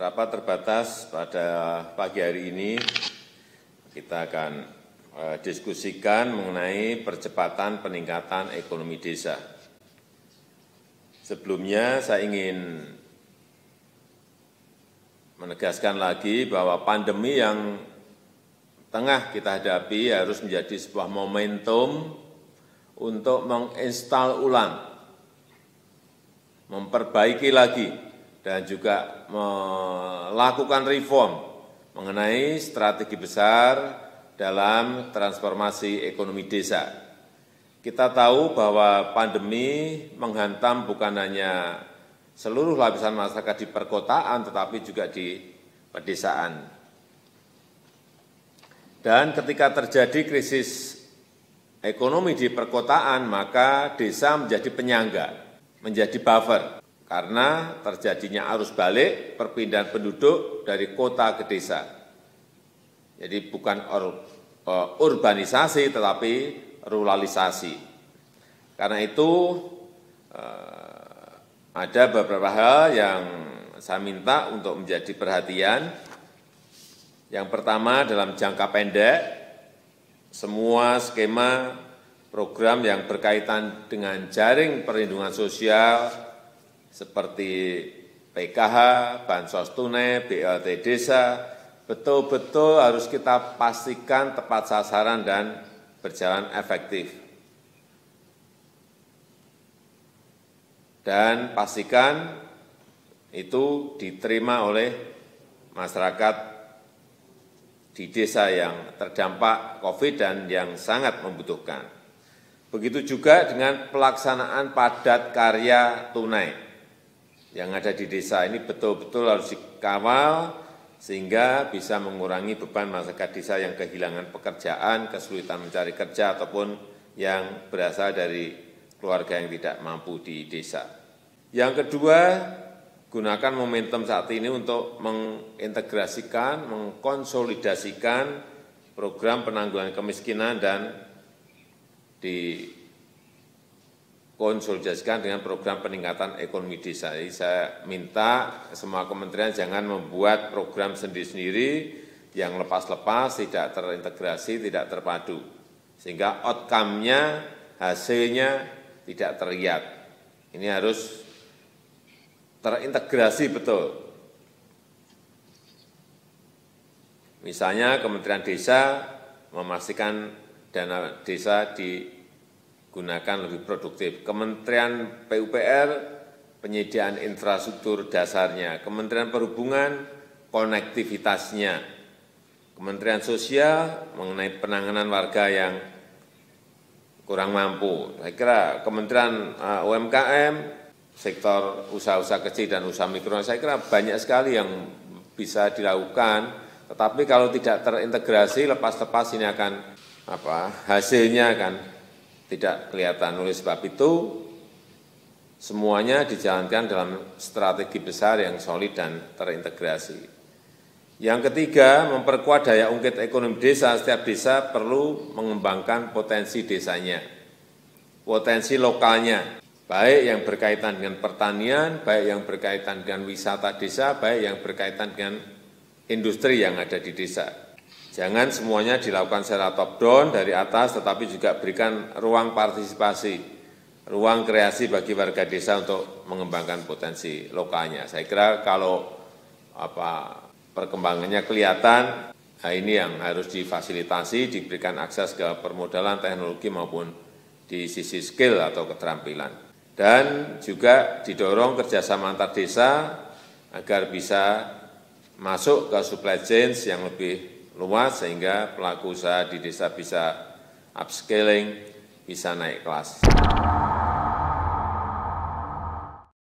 Rapat terbatas pada pagi hari ini kita akan diskusikan mengenai percepatan peningkatan ekonomi desa. Sebelumnya saya ingin menegaskan lagi bahwa pandemi yang tengah kita hadapi harus menjadi sebuah momentum untuk menginstal ulang, memperbaiki lagi, dan juga melakukan reform mengenai strategi besar dalam transformasi ekonomi desa. Kita tahu bahwa pandemi menghantam bukan hanya seluruh lapisan masyarakat di perkotaan, tetapi juga di pedesaan. Dan ketika terjadi krisis ekonomi di perkotaan, maka desa menjadi penyangga, menjadi buffer. Karena terjadinya arus balik perpindahan penduduk dari kota ke desa. Jadi bukan urbanisasi tetapi ruralisasi. Karena itu ada beberapa hal yang saya minta untuk menjadi perhatian. Yang pertama dalam jangka pendek, semua skema program yang berkaitan dengan jaring perlindungan sosial seperti PKH, Bansos Tunai, BLT Desa, betul-betul harus kita pastikan tepat sasaran dan berjalan efektif. Dan pastikan itu diterima oleh masyarakat di desa yang terdampak COVID dan yang sangat membutuhkan. Begitu juga dengan pelaksanaan padat karya tunai yang ada di desa ini betul-betul harus dikawal sehingga bisa mengurangi beban masyarakat desa yang kehilangan pekerjaan, kesulitan mencari kerja, ataupun yang berasal dari keluarga yang tidak mampu di desa. Yang kedua, gunakan momentum saat ini untuk mengintegrasikan, mengkonsolidasikan program penanggulangan kemiskinan dan konsolidasikan dengan program peningkatan ekonomi desa. Jadi saya minta semua kementerian jangan membuat program sendiri-sendiri yang lepas-lepas, tidak terintegrasi, tidak terpadu. Sehingga outcome-nya, hasilnya tidak terlihat. Ini harus terintegrasi betul. Misalnya Kementerian Desa memastikan dana desa gunakan lebih produktif. Kementerian PUPR, penyediaan infrastruktur dasarnya. Kementerian Perhubungan, konektivitasnya. Kementerian Sosial, mengenai penanganan warga yang kurang mampu. Saya kira Kementerian UMKM, sektor usaha-usaha kecil dan usaha mikro, saya kira banyak sekali yang bisa dilakukan. Tetapi kalau tidak terintegrasi, lepas-lepas ini akan hasilnya akan tidak kelihatan. Oleh sebab itu, semuanya dijalankan dalam strategi besar yang solid dan terintegrasi. Yang ketiga, memperkuat daya ungkit ekonomi desa. Setiap desa perlu mengembangkan potensi desanya, potensi lokalnya, baik yang berkaitan dengan pertanian, baik yang berkaitan dengan wisata desa, baik yang berkaitan dengan industri yang ada di desa. Jangan semuanya dilakukan secara top down dari atas, tetapi juga berikan ruang partisipasi, ruang kreasi bagi warga desa untuk mengembangkan potensi lokalnya. Saya kira kalau perkembangannya kelihatan, ini yang harus difasilitasi, diberikan akses ke permodalan teknologi maupun di sisi skill atau keterampilan. Dan juga didorong kerjasama antar desa agar bisa masuk ke supply chain yang lebih luas sehingga pelaku usaha di desa bisa upscaling, bisa naik kelas.